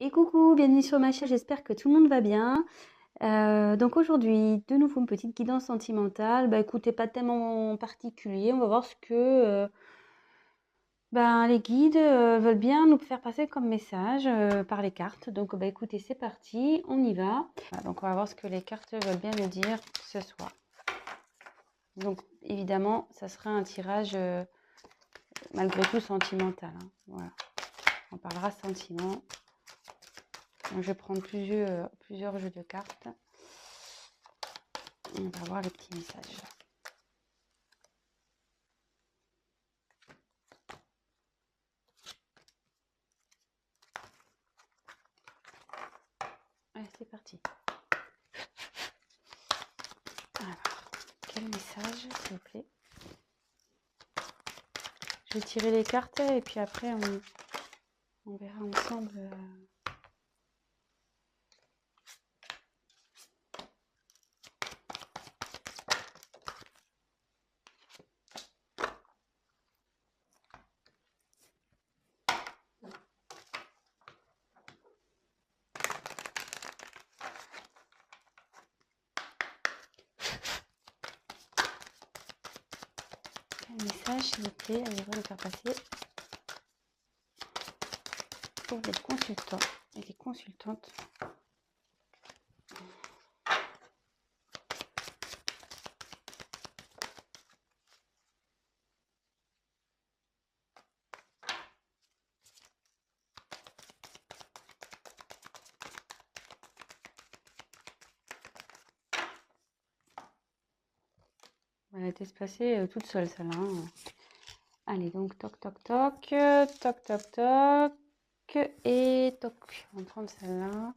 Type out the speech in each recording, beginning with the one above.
Et coucou, bienvenue sur ma chaîne, j'espère que tout le monde va bien. Donc aujourd'hui, de nouveau une petite guidance sentimentale. Bah écoutez, pas tellement particulier, on va voir ce que les guides veulent bien nous faire passer comme message par les cartes. Donc bah écoutez, c'est parti, on y va. Voilà, donc on va voir ce que les cartes veulent bien nous dire ce soir. Donc évidemment, ça sera un tirage malgré tout sentimental, hein. Voilà, on parlera sentiment. Donc, je vais prendre plusieurs jeux de cartes. On va voir les petits messages. Allez, c'est parti. Alors, quel message, s'il vous plaît? Je vais tirer les cartes et puis après, on verra ensemble. Quel message, s'il vous plaît, allez-vous le faire passer pour les consultants et les consultantes. Elle a été espacée toute seule, celle-là, hein. Allez, donc toc toc toc, toc toc toc, et toc. On va prendre celle-là.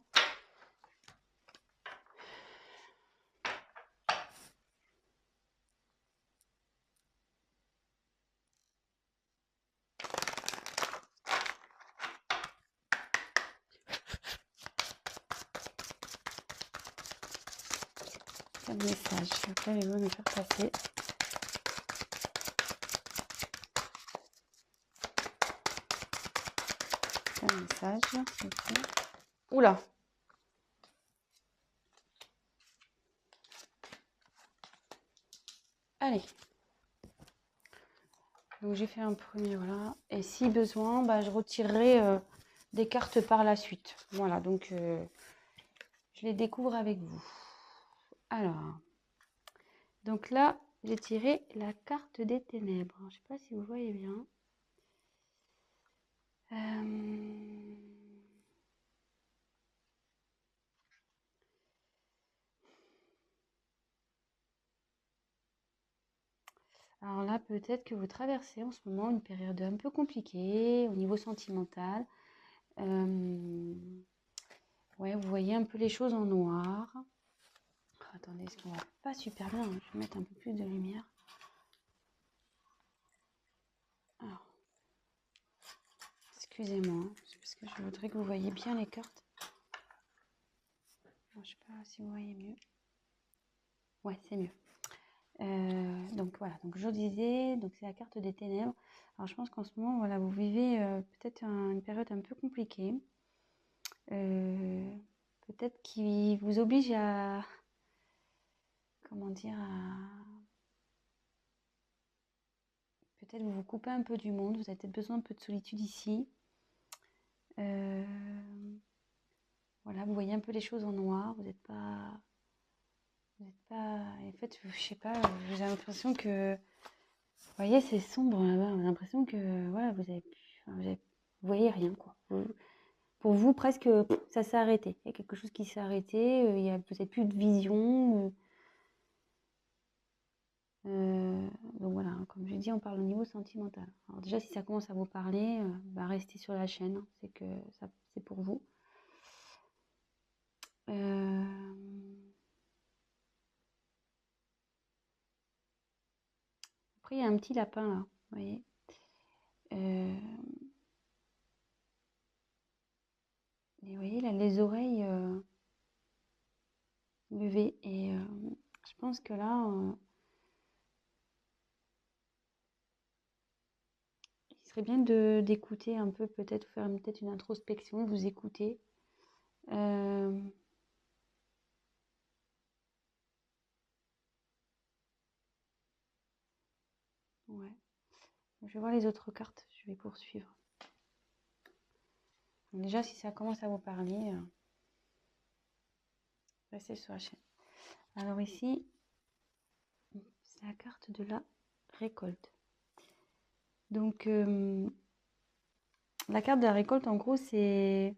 Quel message, après, ils vont nous faire passer. Quel message, s'il vous plaît. Oula! Allez. Donc j'ai fait un premier, voilà. Et si besoin, je retirerai des cartes par la suite. Voilà, donc je les découvre avec vous. Alors, donc là, j'ai tiré la carte des ténèbres. Je ne sais pas si vous voyez bien. Alors là, peut-être que vous traversez en ce moment une période un peu compliquée au niveau sentimental. Ouais, vous voyez un peu les choses en noir. Oh, attendez, ce qu'on va pas super bien, hein. Je vais mettre un peu plus de lumière. Alors, excusez-moi, hein, c'est parce que je voudrais que vous voyez bien les cartes. Alors, je sais pas si vous voyez mieux. Ouais, c'est mieux. Donc voilà, donc je disais, donc c'est la carte des ténèbres. Alors je pense qu'en ce moment, voilà, vous vivez peut-être une période un peu compliquée. Peut-être qui vous oblige à, comment dire, peut-être vous vous coupez un peu du monde, vous avez peut-être besoin un peu de solitude ici. Voilà, vous voyez un peu les choses en noir, vous n'êtes pas, en fait, je sais pas, j'ai l'impression que, vous voyez, c'est sombre là-bas, j'ai l'impression que, voilà, vous voyez rien, quoi. Pour vous, presque, ça s'est arrêté. Il y a quelque chose qui s'est arrêté, vous n'avez plus de vision. Donc voilà, hein, comme je dis, on parle au niveau sentimental. Alors déjà, si ça commence à vous parler, restez sur la chaîne, hein, c'est que ça, c'est pour vous. Après, il y a un petit lapin là, vous voyez. Et vous voyez, là, les oreilles levées. Et je pense que là, il serait bien d'écouter un peu, peut-être faire peut-être une introspection, vous écouter. Ouais. Je vais voir les autres cartes, je vais poursuivre. Donc déjà, si ça commence à vous parler, restez sur la chaîne. Alors ici, c'est la carte de la récolte. Donc, la carte de la récolte, en gros, c'est...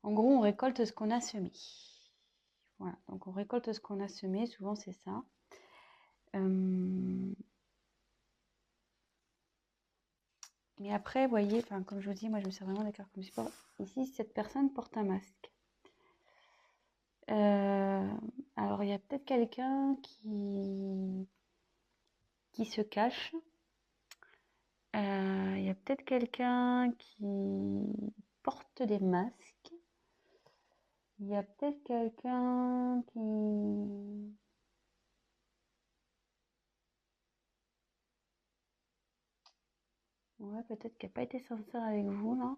En gros, on récolte ce qu'on a semé. Voilà, donc on récolte ce qu'on a semé, souvent c'est ça. Mais après, vous voyez, comme je vous dis, moi je me sers vraiment des cartes comme support. Ici, cette personne porte un masque. Alors, il y a peut-être quelqu'un qui se cache. Il y a peut-être quelqu'un qui porte des masques. Il y a peut-être quelqu'un qui... Ouais, peut-être qui n'a pas été sincère avec vous, là.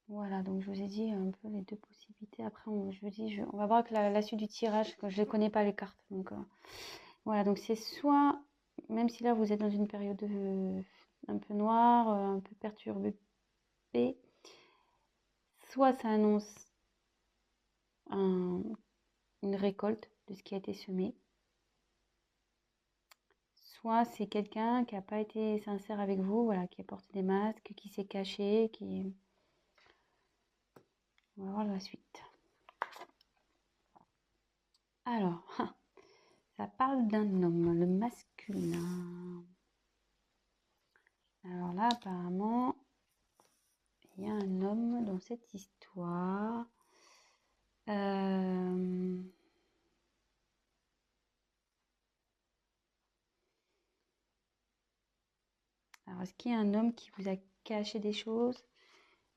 Voilà, donc je vous ai dit un peu les deux possibilités. Après, on va voir que la suite du tirage, que je ne connais pas les cartes. Donc, voilà, donc c'est soit, même si là vous êtes dans une période un peu noire, un peu perturbée, soit ça annonce une récolte de ce qui a été semé, soit c'est quelqu'un qui n'a pas été sincère avec vous, voilà, qui a porté des masques, qui s'est caché, qui... On va voir la suite. Alors, ça parle d'un homme, le masculin. Alors là, apparemment, il y a un homme dans cette histoire. Alors, est-ce qu'il y a un homme qui vous a caché des choses,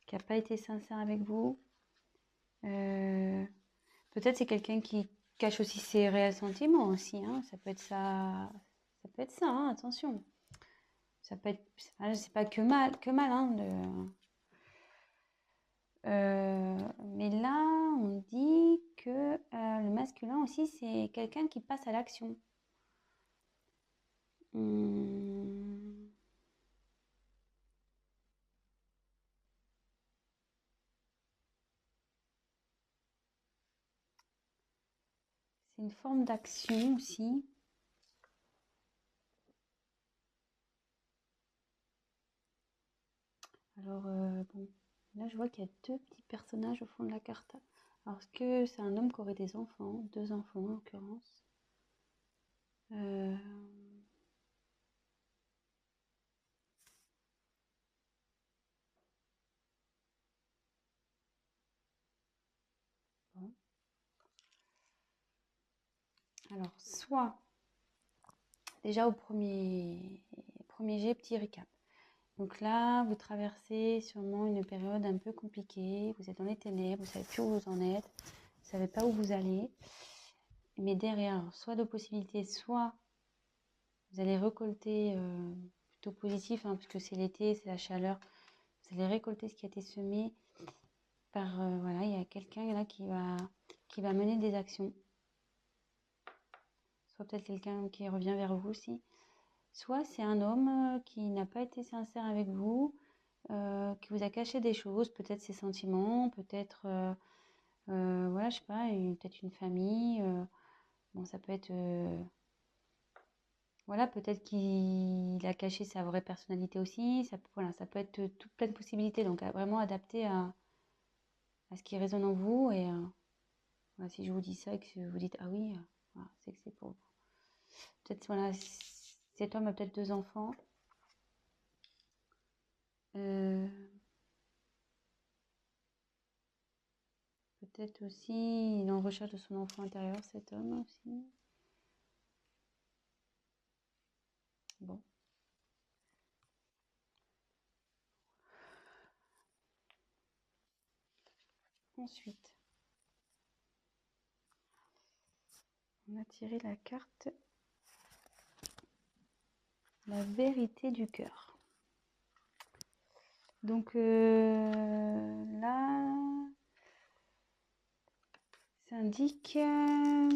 qui n'a pas été sincère avec vous? Peut-être c'est quelqu'un qui cache aussi ses réels sentiments aussi, hein. Ça peut être ça, hein, attention. Ça peut être, c'est pas que mal, hein, mais là, on dit que le masculin aussi, c'est quelqu'un qui passe à l'action. C'est une forme d'action aussi. Alors, bon, là, je vois qu'il y a deux petits personnages au fond de la carte. Alors, est-ce que c'est un homme qui aurait des enfants? Deux enfants, en l'occurrence. Bon. Alors, soit, déjà au premier jet, petit récap. Donc là, vous traversez sûrement une période un peu compliquée. Vous êtes dans les ténèbres, vous ne savez plus où vous en êtes, vous ne savez pas où vous allez. Mais derrière, soit de possibilités, soit vous allez récolter plutôt positif, hein, puisque c'est l'été, c'est la chaleur. Vous allez récolter ce qui a été semé par, voilà, il y a quelqu'un là qui va mener des actions. Soit peut-être quelqu'un qui revient vers vous aussi. Soit c'est un homme qui n'a pas été sincère avec vous, qui vous a caché des choses, peut-être ses sentiments, peut-être, voilà, je sais pas, peut-être une famille. Bon, ça peut être, voilà, peut-être qu'il a caché sa vraie personnalité aussi. Voilà, ça peut être toute plein de possibilités. Donc, vraiment adapté à ce qui résonne en vous. Et voilà, si je vous dis ça et que vous dites, ah oui, voilà, c'est que c'est pour vous. Peut-être, voilà, cet homme a peut-être deux enfants. Peut-être aussi, il est en recherche de son enfant intérieur, cet homme aussi. Bon. Ensuite, On a tiré la carte la vérité du cœur. Donc là, ça indique... Alors,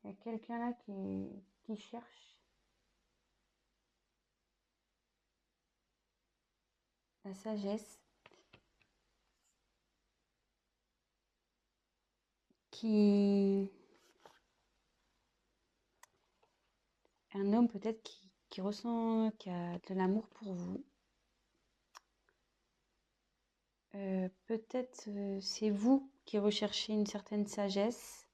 il y a quelqu'un là qui cherche la sagesse, un homme peut-être qui ressent, qui a de l'amour pour vous. Peut-être c'est vous qui recherchez une certaine sagesse.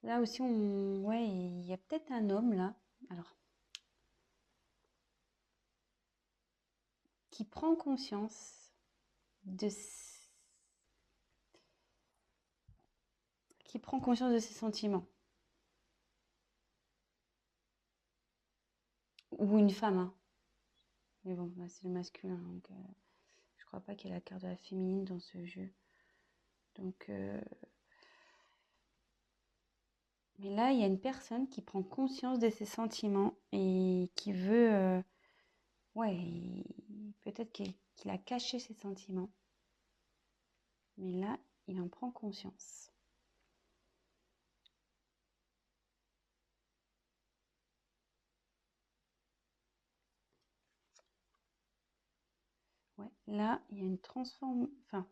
Là aussi, ouais, il y a peut-être un homme là, alors, qui prend conscience de ses sentiments. Ou une femme, hein. Mais bon, là, c'est le masculin, donc je crois pas qu'il y ait la carte de la féminine dans ce jeu. Donc, mais là, il y a une personne qui prend conscience de ses sentiments et qui veut, ouais, peut-être qu'il a caché ses sentiments. Mais là, il en prend conscience. Ouais, là, il y a une enfin,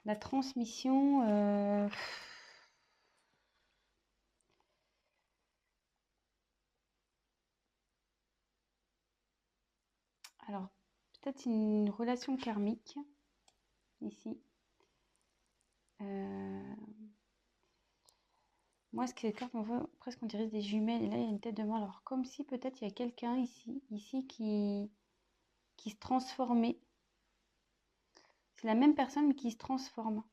la transmission. Alors, peut-être une relation karmique ici. Moi, ce que les cartes m'envoient, presque on dirait des jumelles. Et là, il y a une tête de mort. Alors, comme si peut-être il y a quelqu'un ici qui se transformait. C'est la même personne, mais qui se transforme.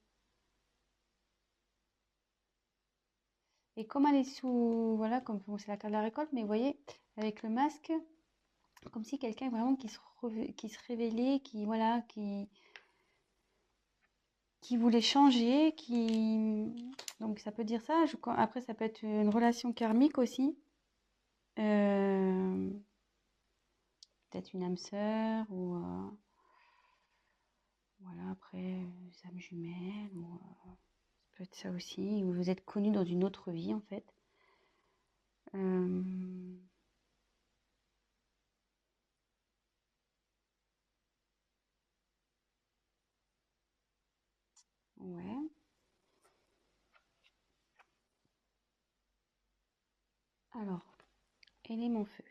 Et comme elle est sous... Voilà, comme bon, c'est la carte de la récolte, mais vous voyez, avec le masque, comme si quelqu'un vraiment qui se révélait, voilà, qui voulait changer, donc ça peut dire ça. Après, ça peut être une relation karmique aussi. Peut-être une âme sœur ou voilà, après, âme jumelle ou ça peut être ça aussi. Ou vous êtes connu dans une autre vie en fait. Ouais. Alors, élément feu.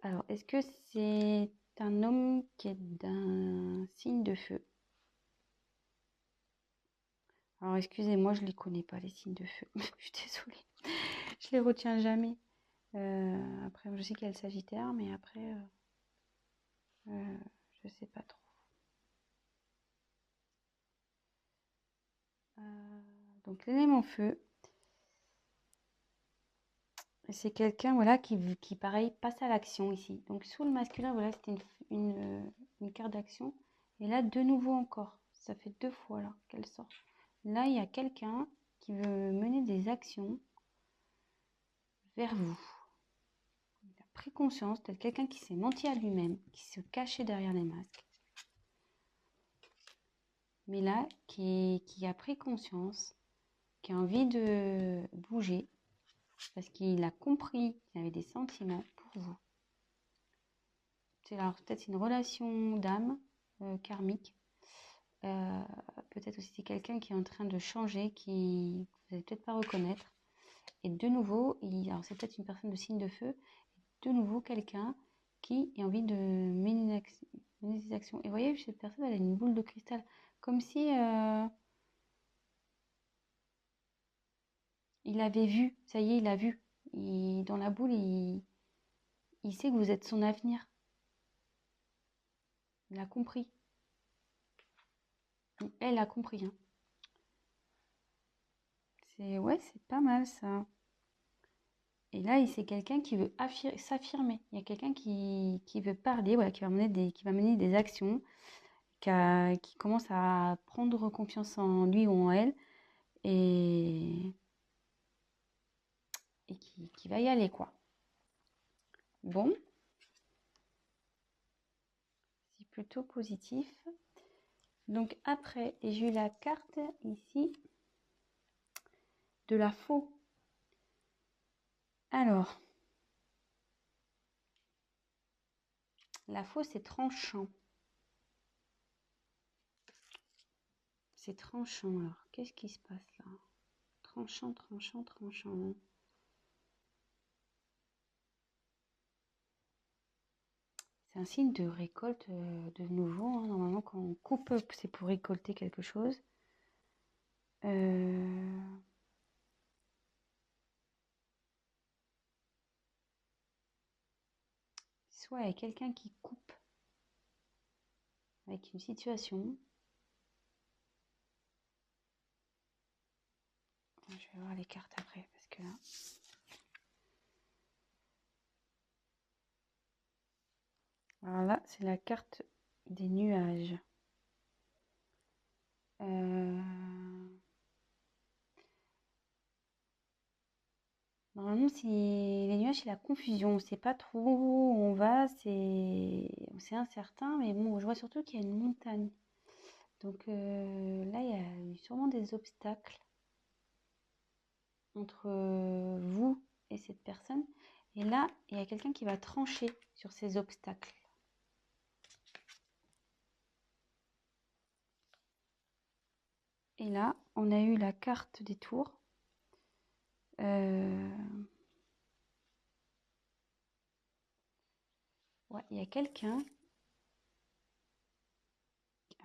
Alors, est-ce que c'est un homme qui est d'un signe de feu? Alors, excusez-moi, je ne les connais pas, les signes de feu. Je suis désolée. Je les retiens jamais. Après, je sais qu'il y a le Sagittaire, mais après, je sais pas trop. Donc, l'élément feu, c'est quelqu'un voilà, qui, pareil, passe à l'action ici. Donc, sous le masculin, voilà, c'était une carte d'action. Et là, de nouveau encore. Ça fait 2 fois là qu'elle sort. Là, il y a quelqu'un qui veut mener des actions vers vous. Il a pris conscience d'être quelqu'un qui s'est menti à lui-même, qui se cachait derrière les masques. Mais là, qui a pris conscience, qui a envie de bouger, parce qu'il a compris qu'il avait des sentiments pour vous. C'est alors peut-être une relation d'âme karmique. Peut-être aussi c'est quelqu'un qui est en train de changer, qui vous n'allez peut-être pas reconnaître. Et de nouveau, alors c'est peut-être une personne de signe de feu, de nouveau quelqu'un qui a envie de mener des actions. Et vous voyez, cette personne, elle a une boule de cristal. Comme si il avait vu, ça y est, il a vu. Dans la boule, il sait que vous êtes son avenir. Il a compris. Elle a compris, hein. Ouais, c'est pas mal ça. Et là, c'est quelqu'un qui veut s'affirmer. Il y a quelqu'un qui veut parler, voilà, qui va mener des actions, qui commence à prendre confiance en lui ou en elle et, qui va y aller, quoi. Bon, c'est plutôt positif. Donc après, j'ai eu la carte ici de la faux. Alors, la faux, c'est tranchant. C'est tranchant. Alors, qu'est-ce qui se passe là? Tranchant, tranchant, tranchant. C'est un signe de récolte de nouveau, hein. Normalement, quand on coupe, c'est pour récolter quelque chose. Soit il y a quelqu'un qui coupe avec une situation. Je vais voir les cartes après, parce que là... Alors là, c'est la carte des nuages. Normalement, si les nuages, c'est la confusion. On ne sait pas trop où on va, c'est incertain, mais bon, je vois surtout qu'il y a une montagne. Donc là, il y a sûrement des obstacles entre vous et cette personne. Et là, il y a quelqu'un qui va trancher sur ces obstacles. Et là, on a eu la carte des tours. Ouais, il y a quelqu'un.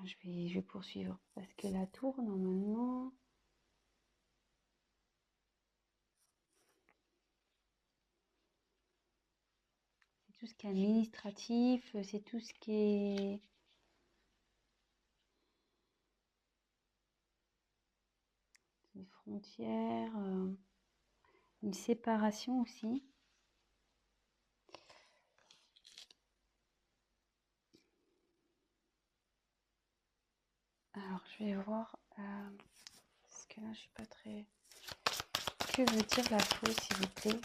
Je vais poursuivre parce que la tour, normalement... C'est tout ce qui est administratif, c'est tout ce qui est... Les frontières, une séparation aussi. Alors, je vais voir, parce que là, je suis pas très... Que veut dire la faux, s'il vous plaît?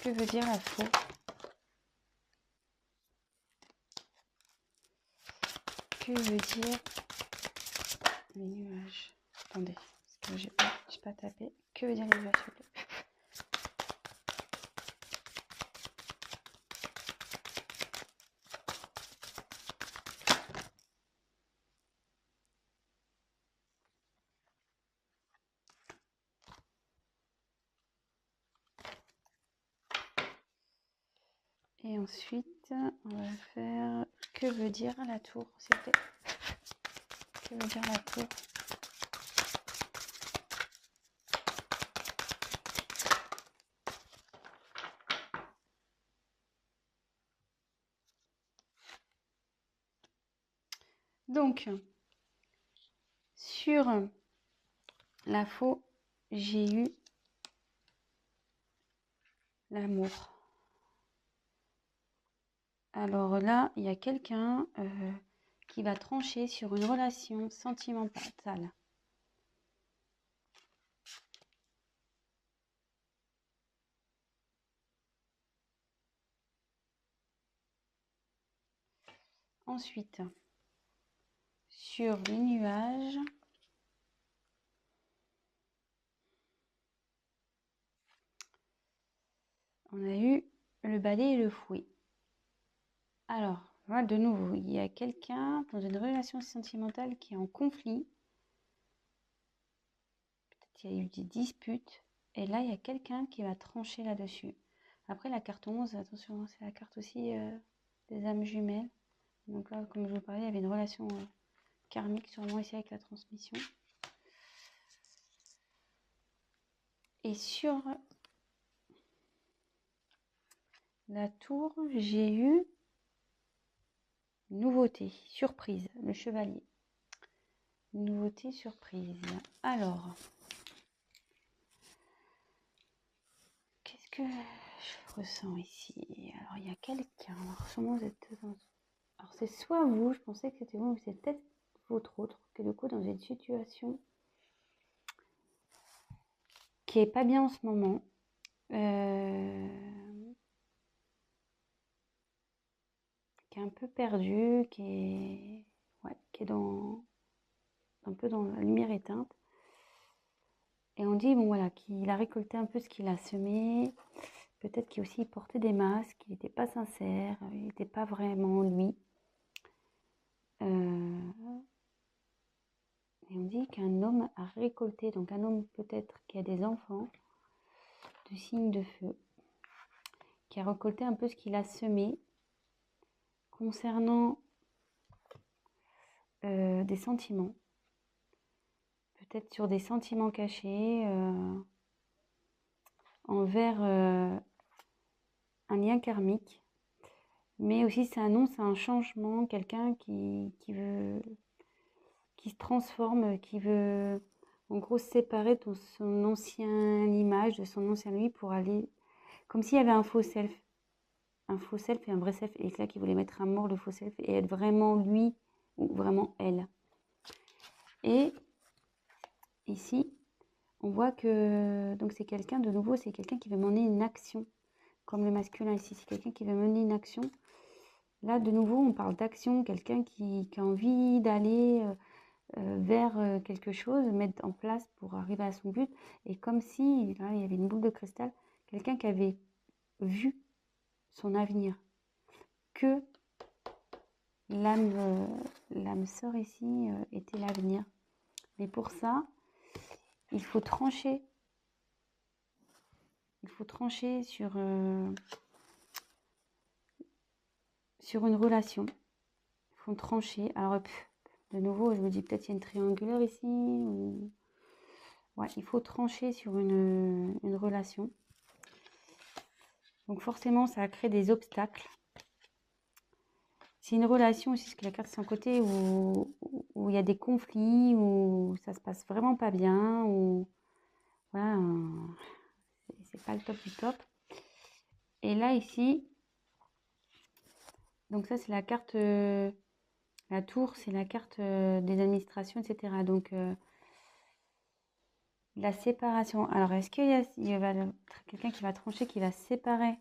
Que veut dire la faux? Que veut dire les nuages? Attendez, parce que j'ai pas tapé. Que veut dire les nuages, s'il vous plaît? Et ensuite, on va faire que veut dire la tour, s'il vous plaît? Que veut dire la tour? Donc, sur la faux, j'ai eu l'amour. Alors là, il y a quelqu'un qui va trancher sur une relation sentimentale. Ensuite, sur les nuages, on a eu le balai et le fouet. Alors, voilà, de nouveau, il y a quelqu'un dans une relation sentimentale qui est en conflit. Peut-être qu'il y a eu des disputes. Et là, il y a quelqu'un qui va trancher là-dessus. Après, la carte 11, attention, c'est la carte aussi des âmes jumelles. Donc là, comme je vous parlais, il y avait une relation karmique sûrement ici avec la transmission. Et sur la tour, j'ai eu nouveauté, surprise, le chevalier. Nouveauté, surprise. Alors, qu'est-ce que je ressens ici? Alors, il y a quelqu'un. Alors, sûrement vous êtes dans... Alors, c'est soit vous, je pensais que c'était vous, mais c'est peut-être votre autre, que du coup, dans une situation qui est pas bien en ce moment. Qui est un peu perdu, qui est dans un peu dans la lumière éteinte. Et on dit, bon voilà, qu'il a récolté un peu ce qu'il a semé. Peut-être qu'il aussi portait des masques, il n'était pas sincère, il n'était pas vraiment lui. Et on dit qu'un homme a récolté, donc un homme peut-être qui a des enfants, du signe de feu, qui a récolté un peu ce qu'il a semé concernant des sentiments. Peut-être sur des sentiments cachés envers un lien karmique. Mais aussi ça annonce un changement, quelqu'un qui se transforme, qui veut en gros se séparer de son ancienne image, de son ancien lui pour aller... Comme s'il y avait un faux self et un vrai self. Et là, qui voulait mettre à mort le faux self et être vraiment lui ou vraiment elle. Et ici, on voit que donc c'est quelqu'un, de nouveau, c'est quelqu'un qui veut mener une action. Comme le masculin ici, c'est quelqu'un qui veut mener une action. Là, de nouveau, on parle d'action, quelqu'un qui a envie d'aller vers quelque chose, mettre en place pour arriver à son but. Et comme si, là, il y avait une boule de cristal, quelqu'un qui avait vu son avenir, que l'âme sœur ici était l'avenir. Mais pour ça, il faut trancher. Il faut trancher sur une relation. Il faut trancher. Alors, de nouveau, je me dis peut-être il y a une triangulaire ici. Ou... Ouais, il faut trancher sur une relation. Donc forcément, ça a créé des obstacles. C'est une relation aussi, parce que la carte c'est un côté où il y a des conflits, où ça se passe vraiment pas bien, où voilà, c'est pas le top du top. Et là ici, donc ça c'est la carte, la tour, c'est la carte des administrations, etc. Donc la séparation. Alors est-ce qu'il y a quelqu'un qui va trancher, qui va se séparer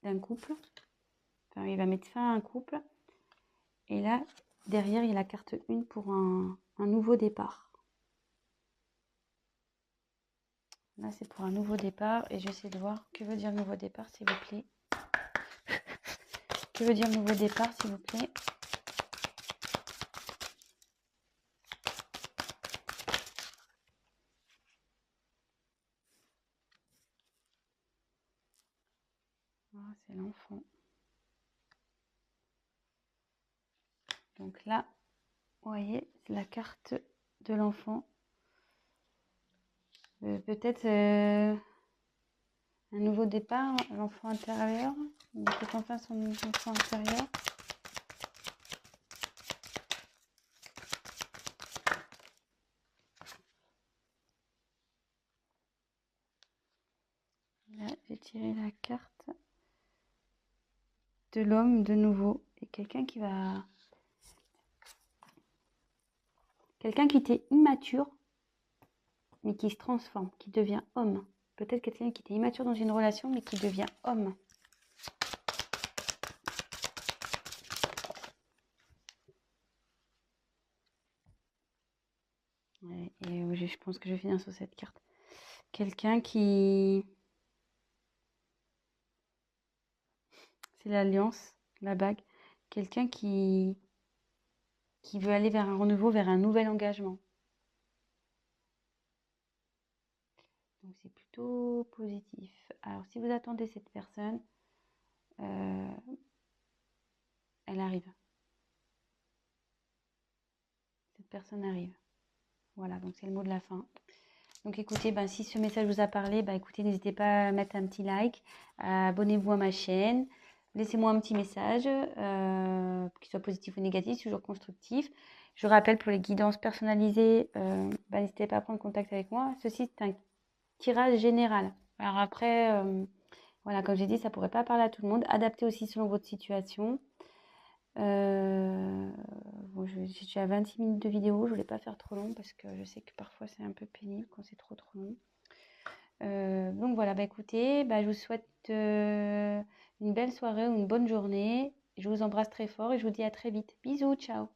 d'un couple? Enfin, il va mettre fin à un couple. Et là, derrière, il y a la carte 1 pour un nouveau départ. Là, c'est pour un nouveau départ. Et j'essaie de voir que veut dire nouveau départ, s'il vous plaît. Que veut dire nouveau départ, s'il vous plaît? Oh, c'est l'enfant. Donc là, vous voyez, c'est la carte de l'enfant. Peut-être un nouveau départ, l'enfant intérieur. Peut-être enfin son enfant intérieur. Là, j'ai tiré la carte de l'homme de nouveau. Et quelqu'un qui va... Quelqu'un qui était immature, mais qui se transforme, qui devient homme. Peut-être quelqu'un qui était immature dans une relation, mais qui devient homme. Ouais, et je pense que je vais finir sur cette carte. Quelqu'un qui... C'est l'alliance, la bague. Quelqu'un qui veut aller vers un renouveau, vers un nouvel engagement. Donc c'est plutôt positif. Alors si vous attendez cette personne, elle arrive. Cette personne arrive. Voilà, donc c'est le mot de la fin. Donc écoutez, si ce message vous a parlé, écoutez, n'hésitez pas à mettre un petit like, abonnez-vous à ma chaîne, laissez-moi un petit message, qu'il soit positif ou négatif, toujours constructif. Je rappelle, pour les guidances personnalisées, n'hésitez pas à prendre contact avec moi. Ceci, c'est un tirage général. Alors après, voilà, comme j'ai dit, ça ne pourrait pas parler à tout le monde. Adaptez aussi selon votre situation. Bon, je suis à 26 minutes de vidéo, je ne voulais pas faire trop long parce que je sais que parfois c'est un peu pénible quand c'est trop long. Donc voilà, écoutez, je vous souhaite une belle soirée ou une bonne journée. Je vous embrasse très fort et je vous dis à très vite. Bisous, ciao.